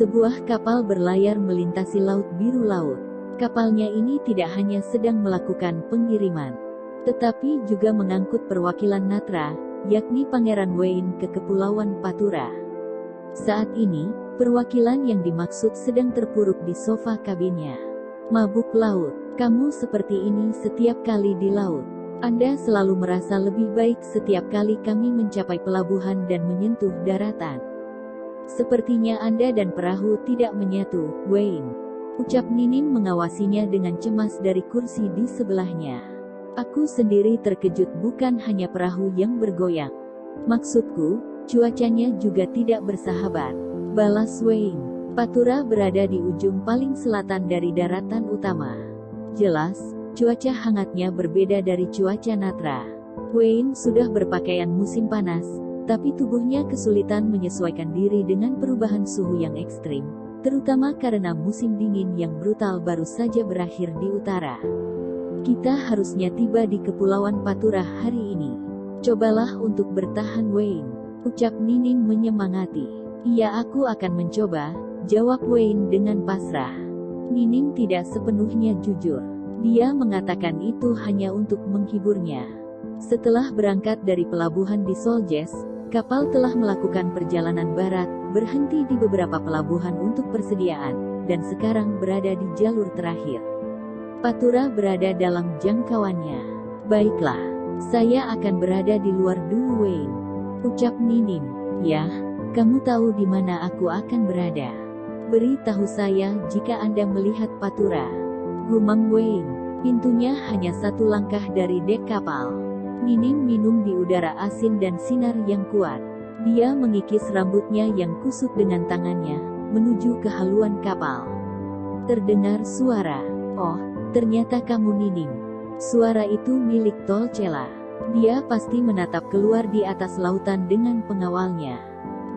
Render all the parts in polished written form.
Sebuah kapal berlayar melintasi Laut Biru laut. Kapalnya ini tidak hanya sedang melakukan pengiriman, tetapi juga mengangkut perwakilan Natra, yakni Pangeran Wayne ke Kepulauan Patura. Saat ini, perwakilan yang dimaksud sedang terpuruk di sofa kabinnya. Mabuk laut, kamu seperti ini setiap kali di laut. Anda selalu merasa lebih baik setiap kali kami mencapai pelabuhan dan menyentuh daratan. Sepertinya Anda dan perahu tidak menyatu, Wayne. Ucap Nining mengawasinya dengan cemas dari kursi di sebelahnya. Aku sendiri terkejut, bukan hanya perahu yang bergoyang. Maksudku, cuacanya juga tidak bersahabat, balas Wayne. Patura berada di ujung paling selatan dari daratan utama. Jelas, cuaca hangatnya berbeda dari cuaca Natra. Wayne sudah berpakaian musim panas, tapi tubuhnya kesulitan menyesuaikan diri dengan perubahan suhu yang ekstrim, terutama karena musim dingin yang brutal baru saja berakhir di utara. Kita harusnya tiba di Kepulauan Patura hari ini. Cobalah untuk bertahan, Wayne, ucap Nining menyemangati. Iya, aku akan mencoba, jawab Wayne dengan pasrah. Nining tidak sepenuhnya jujur. Dia mengatakan itu hanya untuk menghiburnya. Setelah berangkat dari pelabuhan di Soljes, kapal telah melakukan perjalanan barat, berhenti di beberapa pelabuhan untuk persediaan, dan sekarang berada di jalur terakhir. Patura berada dalam jangkauannya. Baiklah, saya akan berada di luar dulu, Wayne, ucap Nining. Ya, kamu tahu di mana aku akan berada. Beritahu saya jika Anda melihat Patura, gumam Wayne. Pintunya hanya satu langkah dari dek kapal. Nining minum di udara asin dan sinar yang kuat. Dia mengikis rambutnya yang kusut dengan tangannya, menuju ke haluan kapal. Terdengar suara. Oh, ternyata kamu, Nining. Suara itu milik Tolcela. Dia pasti menatap keluar di atas lautan dengan pengawalnya.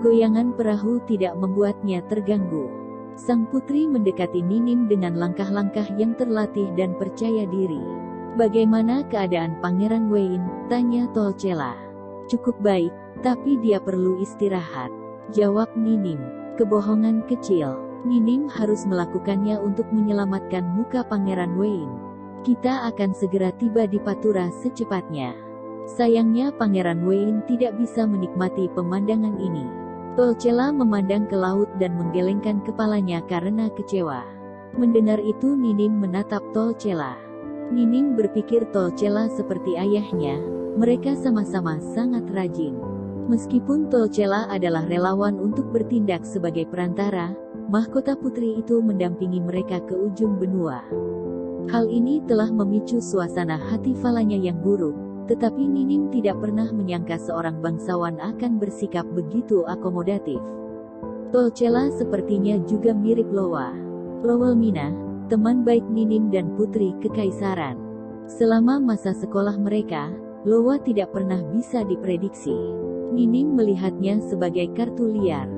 Goyangan perahu tidak membuatnya terganggu. Sang putri mendekati Nining dengan langkah-langkah yang terlatih dan percaya diri. Bagaimana keadaan Pangeran Wayne? Tanya Tolcela. Cukup baik, tapi dia perlu istirahat, jawab Nining. Kebohongan kecil. Nining harus melakukannya untuk menyelamatkan muka Pangeran Wayne. Kita akan segera tiba di Patura secepatnya. Sayangnya Pangeran Wayne tidak bisa menikmati pemandangan ini. Tolcela memandang ke laut dan menggelengkan kepalanya karena kecewa. Mendengar itu Nining menatap Tolcela. Nining berpikir Tolcela seperti ayahnya, mereka sama-sama sangat rajin. Meskipun Tolcela adalah relawan untuk bertindak sebagai perantara, mahkota putri itu mendampingi mereka ke ujung benua. Hal ini telah memicu suasana hati Falanya yang buruk. Tetapi Nining tidak pernah menyangka seorang bangsawan akan bersikap begitu akomodatif. Tolcela sepertinya juga mirip Lowa. Lowelmina, teman baik Nining dan Putri Kekaisaran. Selama masa sekolah mereka, Lowa tidak pernah bisa diprediksi. Nining melihatnya sebagai kartu liar.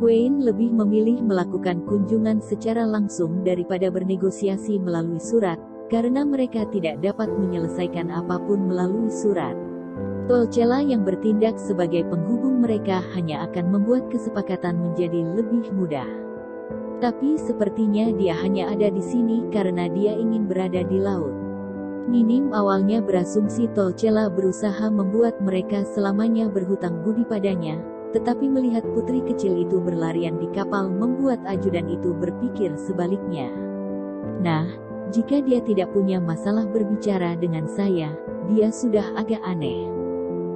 Wayne lebih memilih melakukan kunjungan secara langsung daripada bernegosiasi melalui surat, karena mereka tidak dapat menyelesaikan apapun melalui surat. Tolcela yang bertindak sebagai penghubung mereka hanya akan membuat kesepakatan menjadi lebih mudah. Tapi sepertinya dia hanya ada di sini karena dia ingin berada di laut. Nining awalnya berasumsi Tolcela berusaha membuat mereka selamanya berhutang budi padanya, tetapi melihat putri kecil itu berlarian di kapal membuat ajudan itu berpikir sebaliknya. Nah, jika dia tidak punya masalah berbicara dengan saya, dia sudah agak aneh.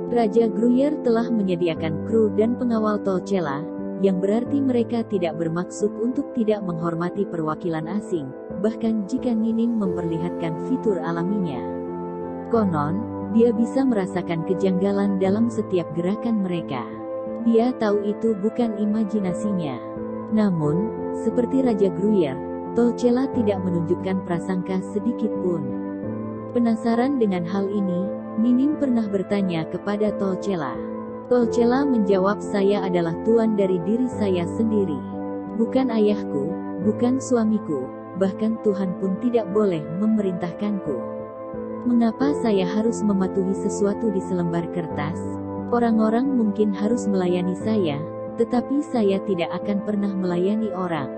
Raja Gruyere telah menyediakan kru dan pengawal Tolcela, yang berarti mereka tidak bermaksud untuk tidak menghormati perwakilan asing, bahkan jika Nining memperlihatkan fitur alaminya. Konon, dia bisa merasakan kejanggalan dalam setiap gerakan mereka. Dia tahu itu bukan imajinasinya. Namun, seperti Raja Gruyere, Tolcela tidak menunjukkan prasangka sedikit pun. Penasaran dengan hal ini, Nining pernah bertanya kepada Tolcela. Tolcela menjawab, saya adalah tuan dari diri saya sendiri. Bukan ayahku, bukan suamiku, bahkan Tuhan pun tidak boleh memerintahkanku. Mengapa saya harus mematuhi sesuatu di selembar kertas? Orang-orang mungkin harus melayani saya, tetapi saya tidak akan pernah melayani orang.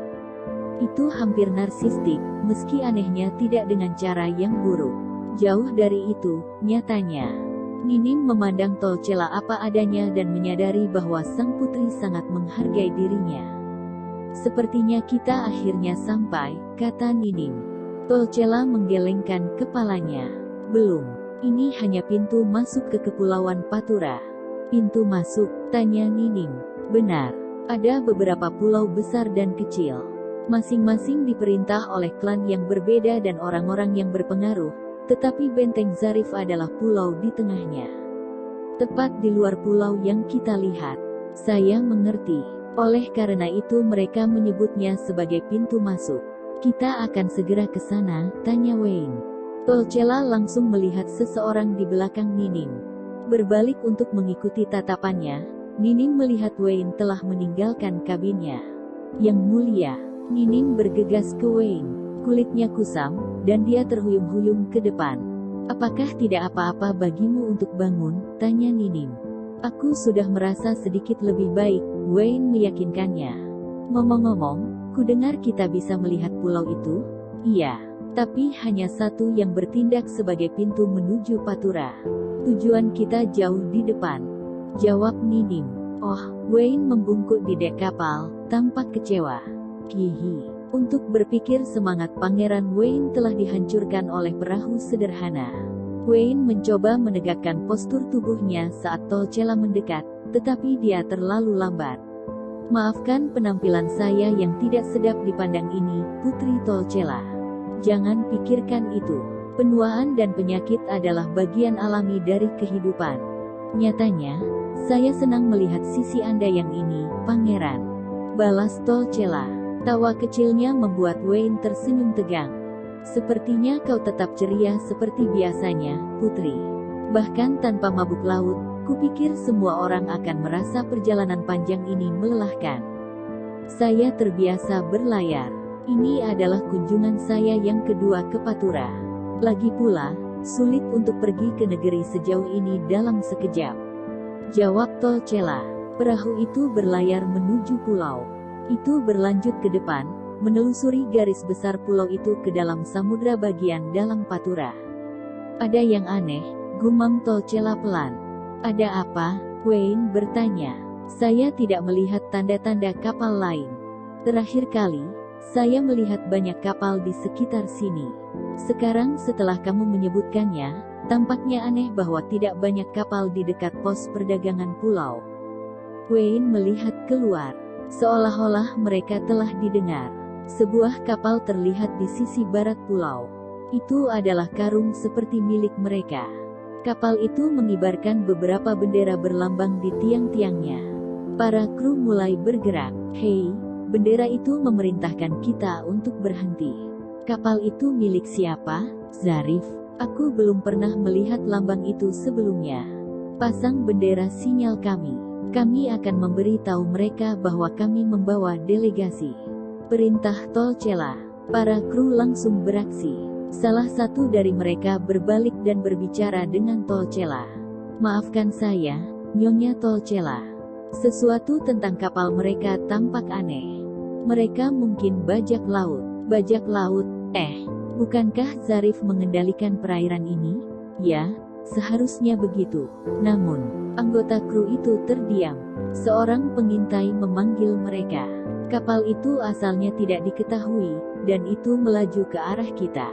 Itu hampir narsistik, meski anehnya tidak dengan cara yang buruk. Jauh dari itu, nyatanya. Ninim memandang Tolcela apa adanya dan menyadari bahwa sang putri sangat menghargai dirinya. Sepertinya kita akhirnya sampai, kata Ninim. Tolcela menggelengkan kepalanya. Belum, ini hanya pintu masuk ke Kepulauan Patura. Pintu masuk, tanya Ninim. Benar, ada beberapa pulau besar dan kecil. Masing-masing diperintah oleh klan yang berbeda dan orang-orang yang berpengaruh, tetapi benteng Zarif adalah pulau di tengahnya. Tepat di luar pulau yang kita lihat. Saya mengerti. Oleh karena itu mereka menyebutnya sebagai pintu masuk. Kita akan segera ke sana, tanya Wayne. Tolcela langsung melihat seseorang di belakang Ninim. Berbalik untuk mengikuti tatapannya, Ninim melihat Wayne telah meninggalkan kabinnya. Yang mulia. Ninim bergegas ke Wayne. Kulitnya kusam, dan dia terhuyung-huyung ke depan. Apakah tidak apa-apa bagimu untuk bangun? Tanya Ninim. Aku sudah merasa sedikit lebih baik, Wayne meyakinkannya. Ngomong-ngomong, kudengar kita bisa melihat pulau itu? Iya, tapi hanya satu yang bertindak sebagai pintu menuju Patura. Tujuan kita jauh di depan, jawab Ninim. Oh, Wayne membungkuk di dek kapal, tampak kecewa. Hihi. Untuk berpikir semangat Pangeran Wayne telah dihancurkan oleh perahu sederhana. Wayne mencoba menegakkan postur tubuhnya saat Tolcela mendekat, tetapi dia terlalu lambat. Maafkan penampilan saya yang tidak sedap dipandang ini, Putri Tolcela. Jangan pikirkan itu. Penuaan dan penyakit adalah bagian alami dari kehidupan. Nyatanya, saya senang melihat sisi Anda yang ini, Pangeran. Balas Tolcela. Tawa kecilnya membuat Wayne tersenyum tegang. Sepertinya kau tetap ceria seperti biasanya, Putri. Bahkan tanpa mabuk laut, kupikir semua orang akan merasa perjalanan panjang ini melelahkan. Saya terbiasa berlayar. Ini adalah kunjungan saya yang kedua ke Patura. Lagi pula, sulit untuk pergi ke negeri sejauh ini dalam sekejap. Jawab Tolcela. Perahu itu berlayar menuju pulau. Itu berlanjut ke depan, menelusuri garis besar pulau itu ke dalam samudra bagian dalam Patura. Ada yang aneh, gumam Tolcela pelan. Ada apa? Wayne bertanya. Saya tidak melihat tanda-tanda kapal lain. Terakhir kali, saya melihat banyak kapal di sekitar sini. Sekarang setelah kamu menyebutkannya, tampaknya aneh bahwa tidak banyak kapal di dekat pos perdagangan pulau. Wayne melihat keluar. Seolah-olah mereka telah didengar. Sebuah kapal terlihat di sisi barat pulau. Itu adalah karung seperti milik mereka. Kapal itu mengibarkan beberapa bendera berlambang di tiang-tiangnya. Para kru mulai bergerak. Hei, bendera itu memerintahkan kita untuk berhenti. Kapal itu milik siapa? Zarif. Aku belum pernah melihat lambang itu sebelumnya. Pasang bendera sinyal kami. Kami akan memberi tahu mereka bahwa kami membawa delegasi. Perintah Tolcela. Para kru langsung beraksi. Salah satu dari mereka berbalik dan berbicara dengan Tolcela. Maafkan saya, Nyonya Tolcela. Sesuatu tentang kapal mereka tampak aneh. Mereka mungkin bajak laut. Bajak laut? Bukankah Zarif mengendalikan perairan ini? Ya, seharusnya begitu. Namun, anggota kru itu terdiam. Seorang pengintai memanggil mereka. Kapal itu asalnya tidak diketahui, dan itu melaju ke arah kita.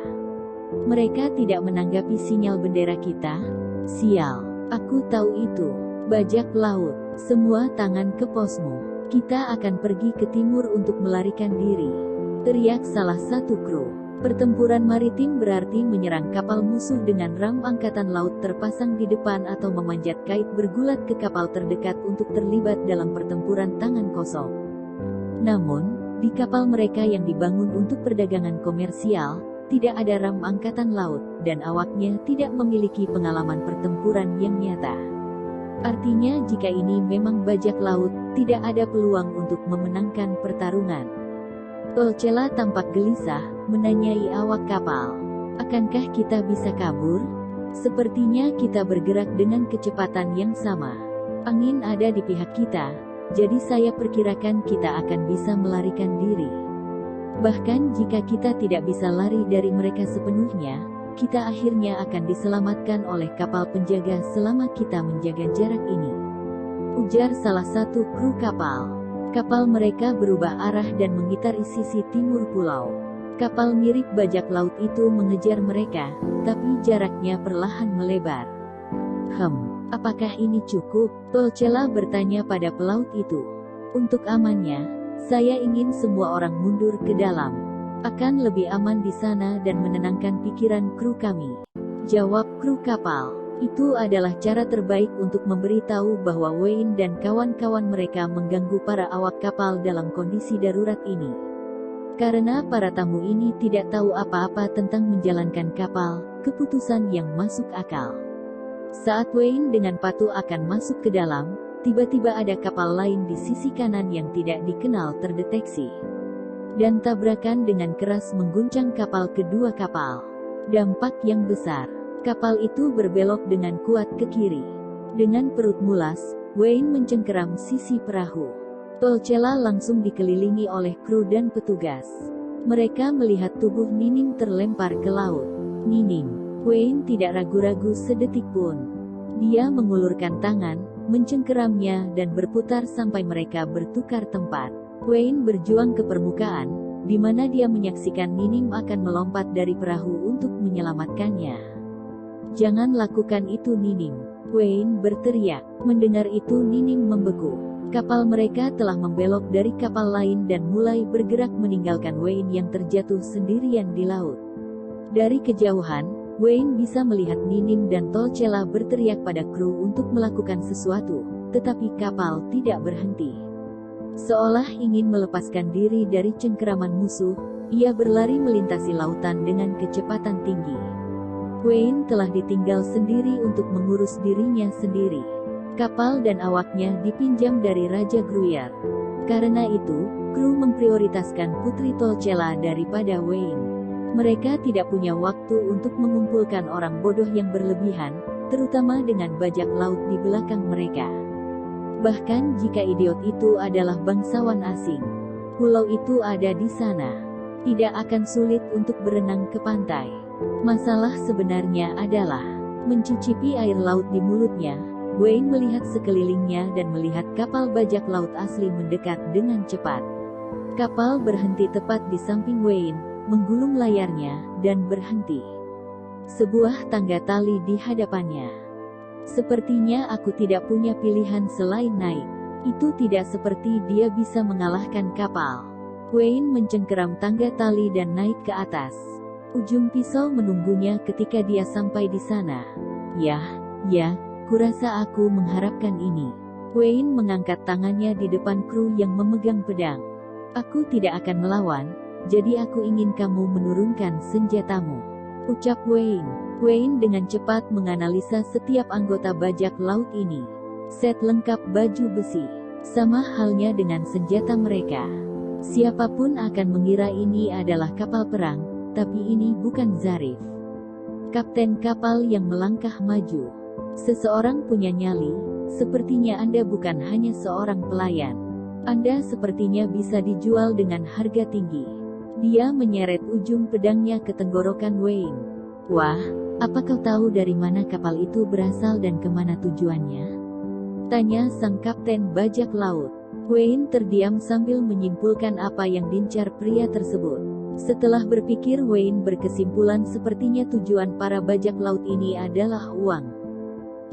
Mereka tidak menanggapi sinyal bendera kita. Sial, aku tahu itu. Bajak laut, semua tangan ke posmu. Kita akan pergi ke timur untuk melarikan diri. Teriak salah satu kru. Pertempuran maritim berarti menyerang kapal musuh dengan ram angkatan laut terpasang di depan atau memanjat kait bergulat ke kapal terdekat untuk terlibat dalam pertempuran tangan kosong. Namun, di kapal mereka yang dibangun untuk perdagangan komersial, tidak ada ram angkatan laut, dan awaknya tidak memiliki pengalaman pertempuran yang nyata. Artinya jika ini memang bajak laut, tidak ada peluang untuk memenangkan pertarungan. Tolcela tampak gelisah, menanyai awak kapal. Akankah kita bisa kabur? Sepertinya kita bergerak dengan kecepatan yang sama. Angin ada di pihak kita, jadi saya perkirakan kita akan bisa melarikan diri. Bahkan jika kita tidak bisa lari dari mereka sepenuhnya, kita akhirnya akan diselamatkan oleh kapal penjaga selama kita menjaga jarak ini. Ujar salah satu kru kapal. Kapal mereka berubah arah dan mengitari sisi timur pulau. Kapal mirip bajak laut itu mengejar mereka, tapi jaraknya perlahan melebar. Apakah ini cukup? Tolcela bertanya pada pelaut itu. Untuk amannya, saya ingin semua orang mundur ke dalam. Akan lebih aman di sana dan menenangkan pikiran kru kami. Jawab kru kapal. Itu adalah cara terbaik untuk memberitahu bahwa Wayne dan kawan-kawan mereka mengganggu para awak kapal dalam kondisi darurat ini. Karena para tamu ini tidak tahu apa-apa tentang menjalankan kapal, keputusan yang masuk akal. Saat Wayne dengan Patu akan masuk ke dalam, tiba-tiba ada kapal lain di sisi kanan yang tidak dikenal terdeteksi. Dan tabrakan dengan keras mengguncang kapal kedua kapal. Dampak yang besar. Kapal itu berbelok dengan kuat ke kiri. Dengan perut mulas, Wayne mencengkeram sisi perahu. Tolcela langsung dikelilingi oleh kru dan petugas. Mereka melihat tubuh Nining terlempar ke laut. Nining. Wayne tidak ragu-ragu sedetik pun. Dia mengulurkan tangan, mencengkeramnya dan berputar sampai mereka bertukar tempat. Wayne berjuang ke permukaan, di mana dia menyaksikan Nining akan melompat dari perahu untuk menyelamatkannya. Jangan lakukan itu Nining. Wayne berteriak. Mendengar itu Nining membeku. Kapal mereka telah membelok dari kapal lain dan mulai bergerak meninggalkan Wayne yang terjatuh sendirian di laut. Dari kejauhan, Wayne bisa melihat Nining dan Tolcela berteriak pada kru untuk melakukan sesuatu, tetapi kapal tidak berhenti. Seolah ingin melepaskan diri dari cengkeraman musuh, ia berlari melintasi lautan dengan kecepatan tinggi. Wayne telah ditinggal sendiri untuk mengurus dirinya sendiri. Kapal dan awaknya dipinjam dari Raja Gruyere. Karena itu, kru memprioritaskan Putri Tolcela daripada Wayne. Mereka tidak punya waktu untuk mengumpulkan orang bodoh yang berlebihan, terutama dengan bajak laut di belakang mereka. Bahkan jika idiot itu adalah bangsawan asing, pulau itu ada di sana. Tidak akan sulit untuk berenang ke pantai. Masalah sebenarnya adalah mencicipi air laut di mulutnya. Wayne melihat sekelilingnya dan melihat kapal bajak laut asli mendekat dengan cepat. Kapal berhenti tepat di samping Wayne, menggulung layarnya, dan berhenti. Sebuah tangga tali di hadapannya. Sepertinya aku tidak punya pilihan selain naik. Itu tidak seperti dia bisa mengalahkan kapal. Wayne mencengkeram tangga tali dan naik ke atas. Ujung pisau menunggunya ketika dia sampai di sana. Ya, kurasa aku mengharapkan ini. Wayne mengangkat tangannya di depan kru yang memegang pedang. Aku tidak akan melawan, jadi aku ingin kamu menurunkan senjatamu. Ucap Wayne. Wayne dengan cepat menganalisa setiap anggota bajak laut ini. Set lengkap baju besi. Sama halnya dengan senjata mereka. Siapapun akan mengira ini adalah kapal perang, tapi ini bukan Zarif. Kapten kapal yang melangkah maju. Seseorang punya nyali, sepertinya Anda bukan hanya seorang pelayan. Anda sepertinya bisa dijual dengan harga tinggi. Dia menyeret ujung pedangnya ke tenggorokan Wayne. Wah, apa kau tahu dari mana kapal itu berasal dan kemana tujuannya? Tanya sang kapten bajak laut. Wayne terdiam sambil menyimpulkan apa yang diincar pria tersebut. Setelah berpikir Wayne berkesimpulan sepertinya tujuan para bajak laut ini adalah uang.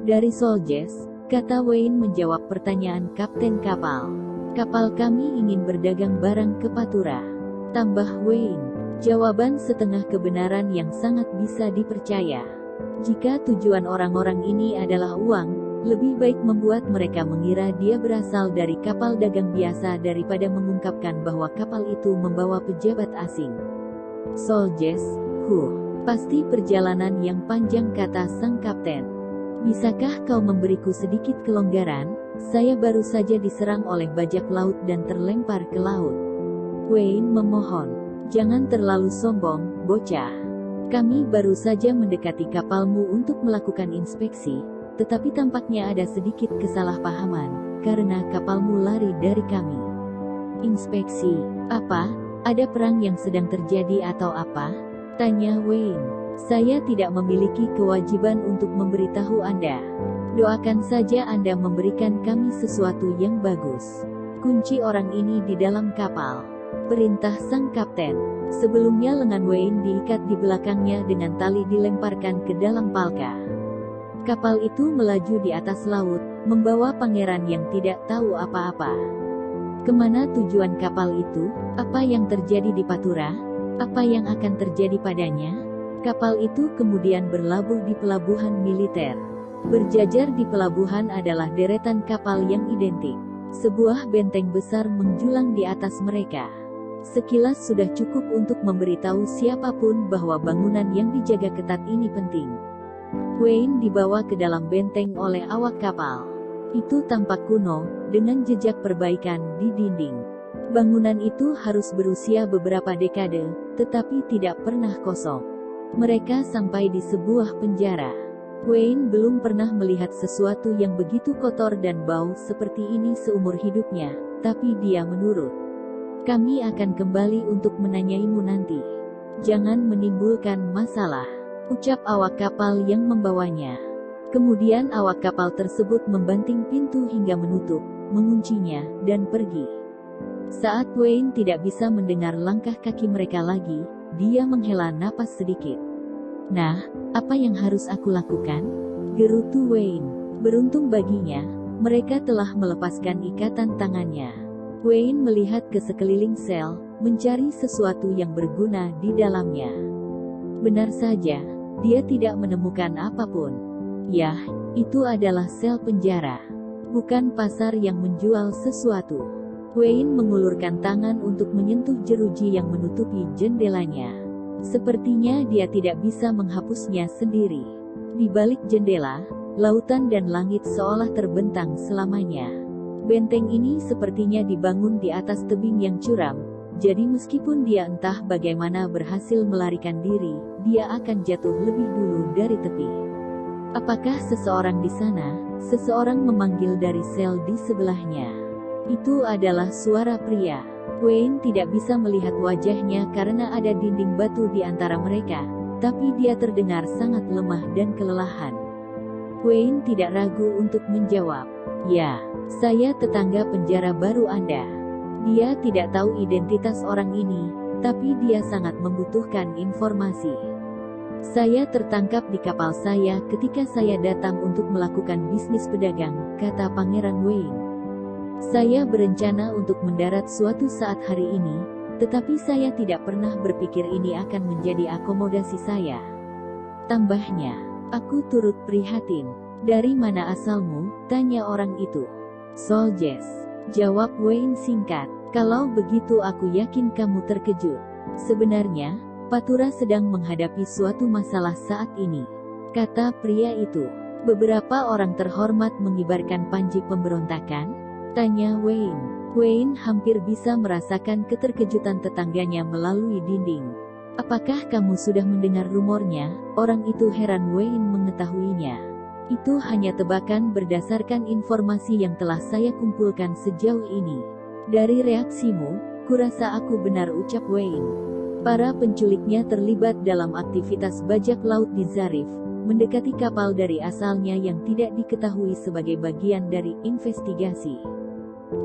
Dari Soljes, kata Wayne menjawab pertanyaan kapten kapal. Kapal kami ingin berdagang barang ke Patura. Tambah Wayne. Jawaban setengah kebenaran yang sangat bisa dipercaya. Jika tujuan orang-orang ini adalah uang, lebih baik membuat mereka mengira dia berasal dari kapal dagang biasa daripada mengungkapkan bahwa kapal itu membawa pejabat asing. Soljes, pasti perjalanan yang panjang, kata sang kapten. Bisakah kau memberiku sedikit kelonggaran? Saya baru saja diserang oleh bajak laut dan terlempar ke laut. Wayne memohon. Jangan terlalu sombong, bocah. Kami baru saja mendekati kapalmu untuk melakukan inspeksi, tetapi tampaknya ada sedikit kesalahpahaman, karena kapalmu lari dari kami. Inspeksi, apa? Ada perang yang sedang terjadi atau apa? Tanya Wayne. Saya tidak memiliki kewajiban untuk memberitahu Anda. Doakan saja Anda memberikan kami sesuatu yang bagus. Kunci orang ini di dalam kapal. Perintah sang kapten. Sebelumnya lengan Wayne diikat di belakangnya dengan tali dilemparkan ke dalam palka. Kapal itu melaju di atas laut, membawa pangeran yang tidak tahu apa-apa. Kemana tujuan kapal itu? Apa yang terjadi di Patura? Apa yang akan terjadi padanya? Kapal itu kemudian berlabuh di pelabuhan militer. Berjajar di pelabuhan adalah deretan kapal yang identik. Sebuah benteng besar menjulang di atas mereka. Sekilas sudah cukup untuk memberitahu siapapun bahwa bangunan yang dijaga ketat ini penting. Wayne dibawa ke dalam benteng oleh awak kapal. Itu tampak kuno, dengan jejak perbaikan di dinding. Bangunan itu harus berusia beberapa dekade, tetapi tidak pernah kosong. Mereka sampai di sebuah penjara. Wayne belum pernah melihat sesuatu yang begitu kotor dan bau seperti ini seumur hidupnya, tapi dia menurut. Kami akan kembali untuk menanyaimu nanti. Jangan menimbulkan masalah, ucap awak kapal yang membawanya. Kemudian awak kapal tersebut membanting pintu hingga menutup, menguncinya, dan pergi. Saat Wayne tidak bisa mendengar langkah kaki mereka lagi, dia menghela napas sedikit. Nah, apa yang harus aku lakukan? Gerutu Wayne. Beruntung baginya, mereka telah melepaskan ikatan tangannya. Wayne melihat ke sekeliling sel, mencari sesuatu yang berguna di dalamnya. Benar saja, dia tidak menemukan apapun. Yah, itu adalah sel penjara. Bukan pasar yang menjual sesuatu. Wayne mengulurkan tangan untuk menyentuh jeruji yang menutupi jendelanya. Sepertinya dia tidak bisa menghapusnya sendiri. Di balik jendela, lautan dan langit seolah terbentang selamanya. Benteng ini sepertinya dibangun di atas tebing yang curam, jadi meskipun dia entah bagaimana berhasil melarikan diri, dia akan jatuh lebih dulu dari tepi. Apakah seseorang di sana? Seseorang memanggil dari sel di sebelahnya. Itu adalah suara pria. Wayne tidak bisa melihat wajahnya karena ada dinding batu di antara mereka, tapi dia terdengar sangat lemah dan kelelahan. Wayne tidak ragu untuk menjawab, "Ya, saya tetangga penjara baru Anda." Dia tidak tahu identitas orang ini, tapi dia sangat membutuhkan informasi. "Saya tertangkap di kapal saya ketika saya datang untuk melakukan bisnis pedagang," kata Pangeran Wayne. "Saya berencana untuk mendarat suatu saat hari ini, tetapi saya tidak pernah berpikir ini akan menjadi akomodasi saya." Tambahnya, "Aku turut prihatin." "Dari mana asalmu?" tanya orang itu. "Soljes," jawab Wayne singkat. "Kalau begitu aku yakin kamu terkejut. Sebenarnya, Patura sedang menghadapi suatu masalah saat ini," kata pria itu. "Beberapa orang terhormat mengibarkan panji pemberontakan?" tanya Wayne. Wayne hampir bisa merasakan keterkejutan tetangganya melalui dinding. "Apakah kamu sudah mendengar rumornya?" Orang itu heran Wayne mengetahuinya. "Itu hanya tebakan berdasarkan informasi yang telah saya kumpulkan sejauh ini." "Dari reaksimu, kurasa aku benar," ucap Wayne. "Para penculiknya terlibat dalam aktivitas bajak laut di Zarif, mendekati kapal dari asalnya yang tidak diketahui sebagai bagian dari investigasi.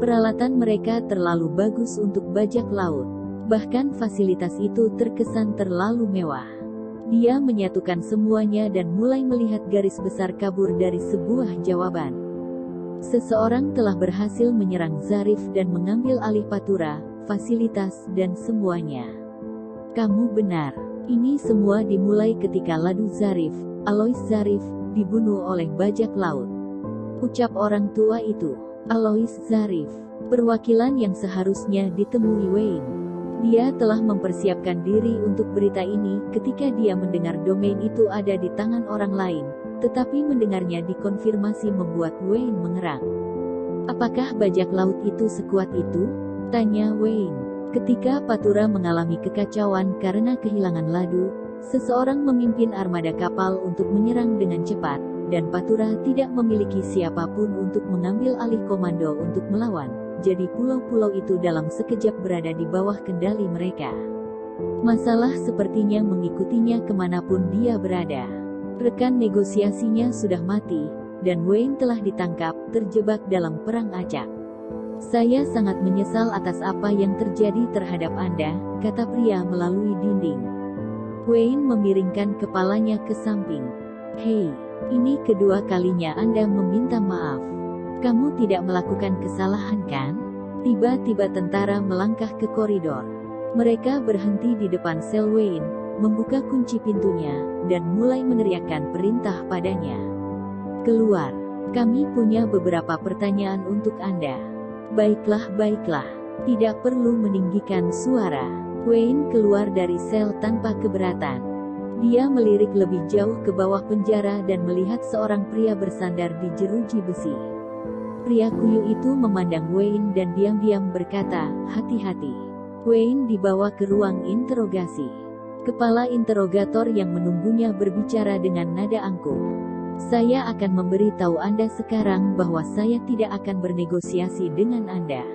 Peralatan mereka terlalu bagus untuk bajak laut. Bahkan fasilitas itu terkesan terlalu mewah." Dia menyatukan semuanya dan mulai melihat garis besar kabur dari sebuah jawaban. Seseorang telah berhasil menyerang Zarif dan mengambil alih Patura, fasilitas, dan semuanya. "Kamu benar. Ini semua dimulai ketika Ladu Zarif, Alois Zarif, dibunuh oleh bajak laut," ucap orang tua itu. Alois Zarif, perwakilan yang seharusnya ditemui Wayne. Dia telah mempersiapkan diri untuk berita ini ketika dia mendengar domain itu ada di tangan orang lain, tetapi mendengarnya dikonfirmasi membuat Wayne mengerang. "Apakah bajak laut itu sekuat itu?" tanya Wayne. Ketika Patura mengalami kekacauan karena kehilangan Ladu, seseorang memimpin armada kapal untuk menyerang dengan cepat, dan Patura tidak memiliki siapapun untuk mengambil alih komando untuk melawan. Jadi pulau-pulau itu dalam sekejap berada di bawah kendali mereka. Masalah sepertinya mengikutinya kemanapun dia berada. Rekan negosiasinya sudah mati, dan Wayne telah ditangkap, terjebak dalam perang acak. Saya sangat menyesal atas apa yang terjadi terhadap Anda, kata pria melalui dinding. Wayne memiringkan kepalanya ke samping. Hei, ini kedua kalinya Anda meminta maaf. Kamu tidak melakukan kesalahan kan? Tiba-tiba tentara melangkah ke koridor. Mereka berhenti di depan sel Wayne, membuka kunci pintunya, dan mulai meneriakkan perintah padanya. Keluar. Kami punya beberapa pertanyaan untuk Anda. Baiklah, baiklah. Tidak perlu meninggikan suara. Wayne keluar dari sel tanpa keberatan. Dia melirik lebih jauh ke bawah penjara dan melihat seorang pria bersandar di jeruji besi. Pria kuyu itu memandang Wayne dan diam-diam berkata, "Hati-hati." Wayne dibawa ke ruang interogasi. Kepala interrogator yang menunggunya berbicara dengan nada angkuh. Saya akan memberitahu Anda sekarang bahwa saya tidak akan bernegosiasi dengan Anda.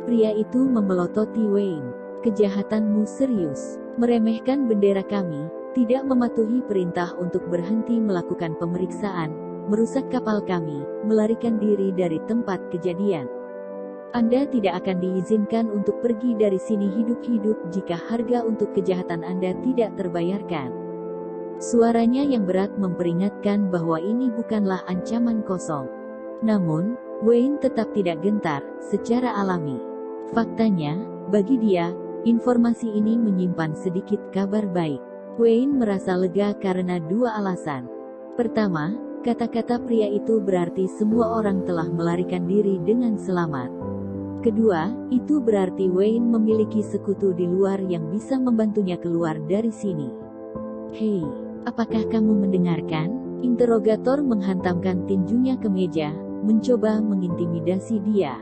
Pria itu memelototi Wayne. Kejahatanmu serius. Meremehkan bendera kami, tidak mematuhi perintah untuk berhenti melakukan pemeriksaan, merusak kapal kami, melarikan diri dari tempat kejadian. Anda tidak akan diizinkan untuk pergi dari sini hidup-hidup jika harga untuk kejahatan Anda tidak terbayarkan. Suaranya yang berat memperingatkan bahwa ini bukanlah ancaman kosong. Namun, Wayne tetap tidak gentar, secara alami. Faktanya, bagi dia, informasi ini menyimpan sedikit kabar baik. Wayne merasa lega karena dua alasan. Pertama, kata-kata pria itu berarti semua orang telah melarikan diri dengan selamat. Kedua, itu berarti Wayne memiliki sekutu di luar yang bisa membantunya keluar dari sini. Hei, apakah kamu mendengarkan? Interrogator menghantamkan tinjunya ke meja, mencoba mengintimidasi dia.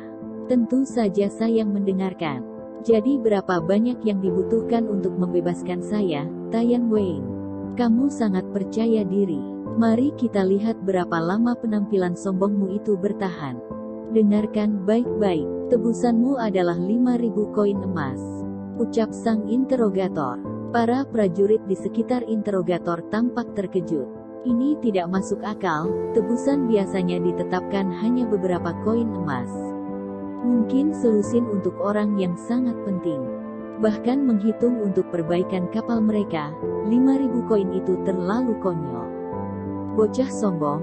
Tentu saja saya mendengarkan. Jadi berapa banyak yang dibutuhkan untuk membebaskan saya, Tayan Wayne? Kamu sangat percaya diri. Mari kita lihat berapa lama penampilan sombongmu itu bertahan. Dengarkan baik-baik, tebusanmu adalah 5.000 koin emas, ucap sang interrogator. Para prajurit di sekitar interrogator tampak terkejut. Ini tidak masuk akal, tebusan biasanya ditetapkan hanya beberapa koin emas. Mungkin selusin untuk orang yang sangat penting. Bahkan menghitung untuk perbaikan kapal mereka, 5.000 koin itu terlalu konyol. Bocah sombong,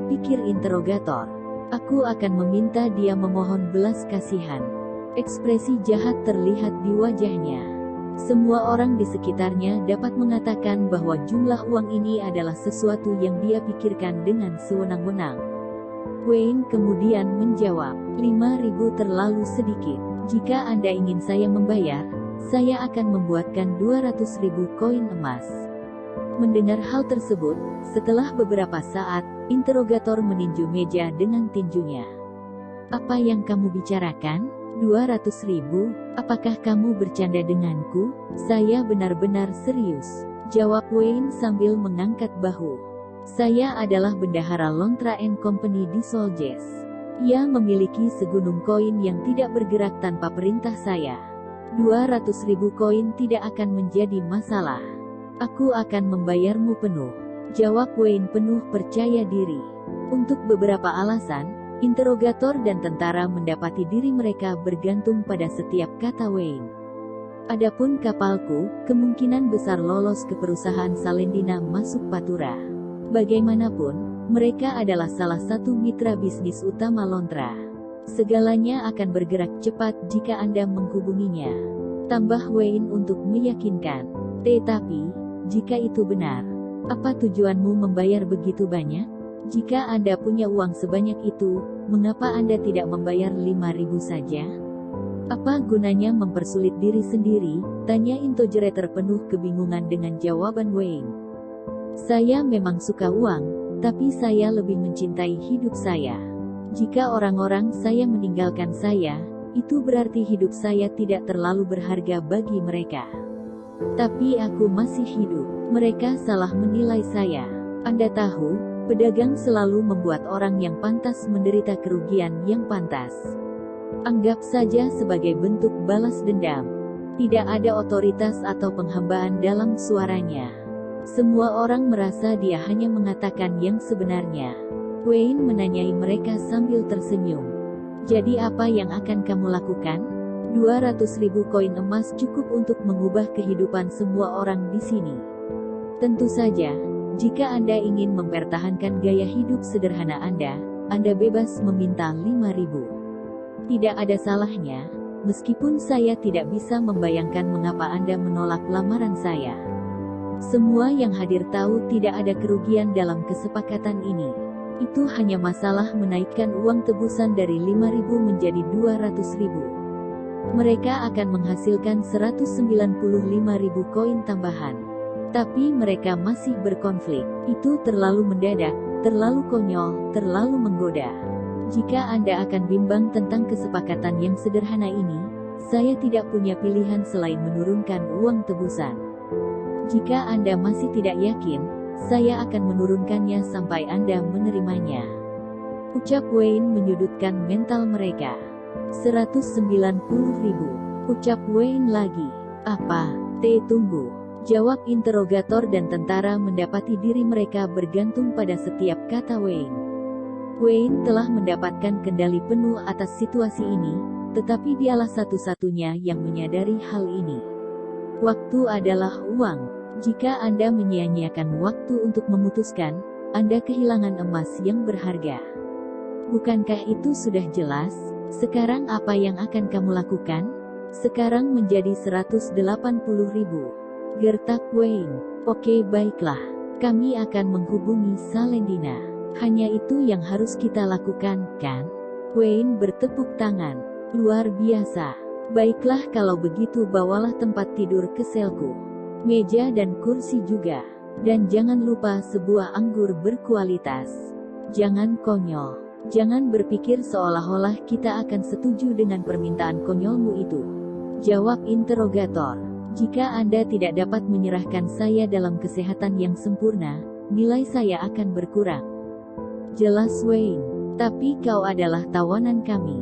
pikir interrogator. Aku akan meminta dia memohon belas kasihan. Ekspresi jahat terlihat di wajahnya. Semua orang di sekitarnya dapat mengatakan bahwa jumlah uang ini adalah sesuatu yang dia pikirkan dengan sewenang-wenang. Wayne kemudian menjawab, 5.000 terlalu sedikit. Jika Anda ingin saya membayar, saya akan membuatkan 200.000 koin emas. Mendengar hal tersebut, setelah beberapa saat, interrogator meninju meja dengan tinjunya. Apa yang kamu bicarakan? 200.000? Apakah kamu bercanda denganku? Saya benar-benar serius, jawab Wayne sambil mengangkat bahu. Saya adalah bendahara Lontra and Company di Soljes. Ia memiliki segunung koin yang tidak bergerak tanpa perintah saya. 200.000 koin tidak akan menjadi masalah. Aku akan membayarmu penuh, jawab Wayne penuh percaya diri. Untuk beberapa alasan, interrogator dan tentara mendapati diri mereka bergantung pada setiap kata Wayne. Adapun kapalku, kemungkinan besar lolos ke perusahaan Salendina masuk Patura. Bagaimanapun, mereka adalah salah satu mitra bisnis utama Lontra. Segalanya akan bergerak cepat jika Anda menghubunginya, tambah Wayne untuk meyakinkan. Tetapi, jika itu benar, apa tujuanmu membayar begitu banyak? Jika Anda punya uang sebanyak itu, mengapa Anda tidak membayar 5.000 saja? Apa gunanya mempersulit diri sendiri? Tanya interrogator penuh kebingungan dengan jawaban Wayne. Saya memang suka uang, tapi saya lebih mencintai hidup saya. Jika orang-orang saya meninggalkan saya, itu berarti hidup saya tidak terlalu berharga bagi mereka. Tapi aku masih hidup. Mereka salah menilai saya. Anda tahu, Pedagang selalu membuat orang yang pantas menderita kerugian yang pantas. Anggap saja sebagai bentuk balas dendam. Tidak ada otoritas atau penghambaan dalam suaranya. Semua orang merasa dia hanya mengatakan yang sebenarnya. Wayne menanyai mereka sambil tersenyum. Jadi apa yang akan kamu lakukan? 200.000 koin emas cukup untuk mengubah kehidupan semua orang di sini. Tentu saja, jika Anda ingin mempertahankan gaya hidup sederhana Anda bebas meminta 5.000. Tidak ada salahnya, meskipun saya tidak bisa membayangkan mengapa Anda menolak lamaran saya. Semua yang hadir tahu tidak ada kerugian dalam kesepakatan ini. Itu hanya masalah menaikkan uang tebusan dari 5.000 menjadi 200.000. Mereka akan menghasilkan 195.000 koin tambahan. Tapi mereka masih berkonflik. Itu terlalu mendadak, terlalu konyol, terlalu menggoda. Jika Anda akan bimbang tentang kesepakatan yang sederhana ini, saya tidak punya pilihan selain menurunkan uang tebusan. Jika Anda masih tidak yakin, saya akan menurunkannya sampai Anda menerimanya. Ucap Wayne menyudutkan mental mereka. 190.000. Ucap Wayne lagi. Apa? Tunggu. Jawab interrogator dan tentara mendapati diri mereka bergantung pada setiap kata Wayne. Wayne telah mendapatkan kendali penuh atas situasi ini, tetapi dialah satu-satunya yang menyadari hal ini. Waktu adalah uang. Jika Anda menyia-nyiakan waktu untuk memutuskan, Anda kehilangan emas yang berharga. Bukankah itu sudah jelas? Sekarang apa yang akan kamu lakukan? Sekarang menjadi 180.000. Gertak Wayne. Oke, baiklah. Kami akan menghubungi Salendina. Hanya itu yang harus kita lakukan, kan? Wayne bertepuk tangan. Luar biasa. Baiklah kalau begitu bawalah tempat tidur ke selku. Meja dan kursi juga. Dan jangan lupa sebuah anggur berkualitas. Jangan konyol. Jangan berpikir seolah-olah kita akan setuju dengan permintaan konyolmu itu. Jawab interrogator. Jika Anda tidak dapat menyerahkan saya dalam kesehatan yang sempurna, nilai saya akan berkurang. Jelas Wayne. Tapi kau adalah tawanan kami.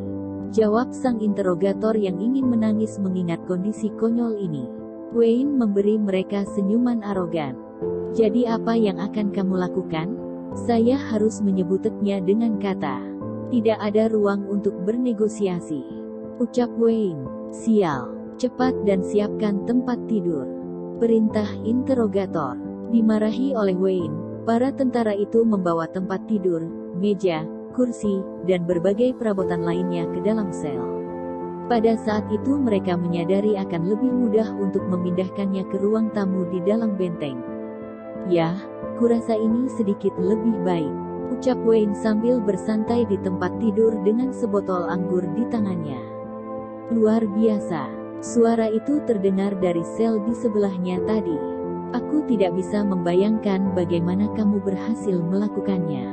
Jawab sang interrogator yang ingin menangis mengingat kondisi konyol ini. Wayne memberi mereka senyuman arogan. Jadi apa yang akan kamu lakukan? Saya harus menyebutnya dengan kata. Tidak ada ruang untuk bernegosiasi. Ucap Wayne. Sial. Cepat dan siapkan tempat tidur. Perintah interrogator. Dimarahi oleh Wayne, para tentara itu membawa tempat tidur, meja, kursi, dan berbagai perabotan lainnya ke dalam sel. Pada saat itu mereka menyadari akan lebih mudah untuk memindahkannya ke ruang tamu di dalam benteng. Ya, kurasa ini sedikit lebih baik, ucap Wayne sambil bersantai di tempat tidur dengan sebotol anggur di tangannya. Luar biasa, suara itu terdengar dari sel di sebelahnya tadi. Aku tidak bisa membayangkan bagaimana kamu berhasil melakukannya,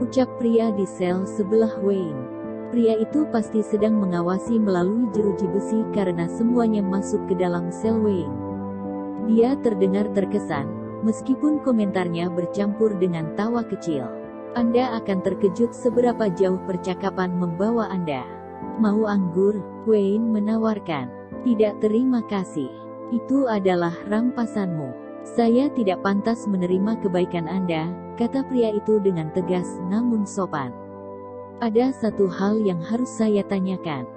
ucap pria di sel sebelah Wayne. Pria itu pasti sedang mengawasi melalui jeruji besi karena semuanya masuk ke dalam sel Wayne. Dia terdengar terkesan, meskipun komentarnya bercampur dengan tawa kecil. Anda akan terkejut seberapa jauh percakapan membawa Anda. Mau anggur? Wayne menawarkan. Tidak, terima kasih. Itu adalah rampasanmu. Saya tidak pantas menerima kebaikan Anda, kata pria itu dengan tegas namun sopan. Ada satu hal yang harus saya tanyakan.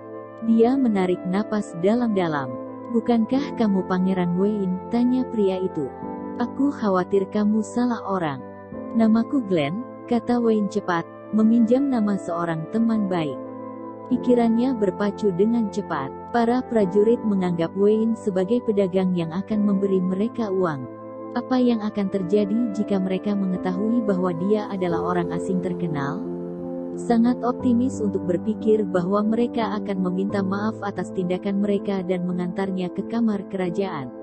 Dia menarik napas dalam-dalam. Bukankah kamu Pangeran Wayne? Tanya pria itu. Aku khawatir kamu salah orang. Namaku Glenn, kata Wayne cepat, meminjam nama seorang teman baik. Pikirannya berpacu dengan cepat. Para prajurit menganggap Wayne sebagai pedagang yang akan memberi mereka uang. Apa yang akan terjadi jika mereka mengetahui bahwa dia adalah orang asing terkenal? Sangat optimis untuk berpikir bahwa mereka akan meminta maaf atas tindakan mereka dan mengantarnya ke kamar kerajaan.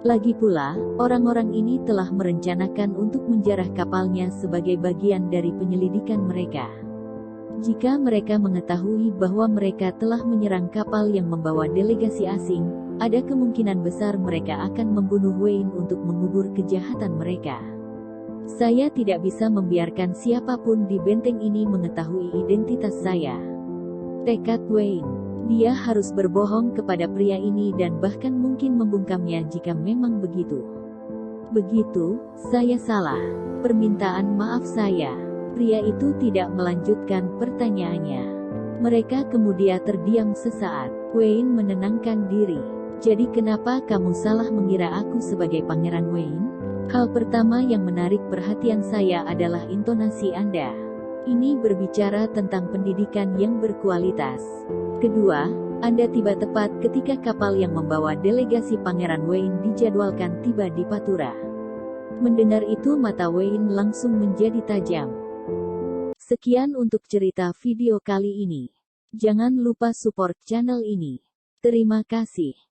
Lagi pula, orang-orang ini telah merencanakan untuk menjarah kapalnya sebagai bagian dari penyelidikan mereka. Jika mereka mengetahui bahwa mereka telah menyerang kapal yang membawa delegasi asing, ada kemungkinan besar mereka akan membunuh Wayne untuk mengubur kejahatan mereka. Saya tidak bisa membiarkan siapapun di benteng ini mengetahui identitas saya. Tekad Wayne. Dia harus berbohong kepada pria ini dan bahkan mungkin membungkamnya jika memang begitu. Begitu, saya salah. Permintaan maaf saya. Pria itu tidak melanjutkan pertanyaannya. Mereka kemudian terdiam sesaat. Wayne menenangkan diri. Jadi kenapa kamu salah mengira aku sebagai Pangeran Wayne? Hal pertama yang menarik perhatian saya adalah intonasi Anda. Ini berbicara tentang pendidikan yang berkualitas. Kedua, Anda tiba tepat ketika kapal yang membawa delegasi Pangeran Wayne dijadwalkan tiba di Patura. Mendengar itu mata Wayne langsung menjadi tajam. Sekian untuk cerita video kali ini. Jangan lupa support channel ini. Terima kasih.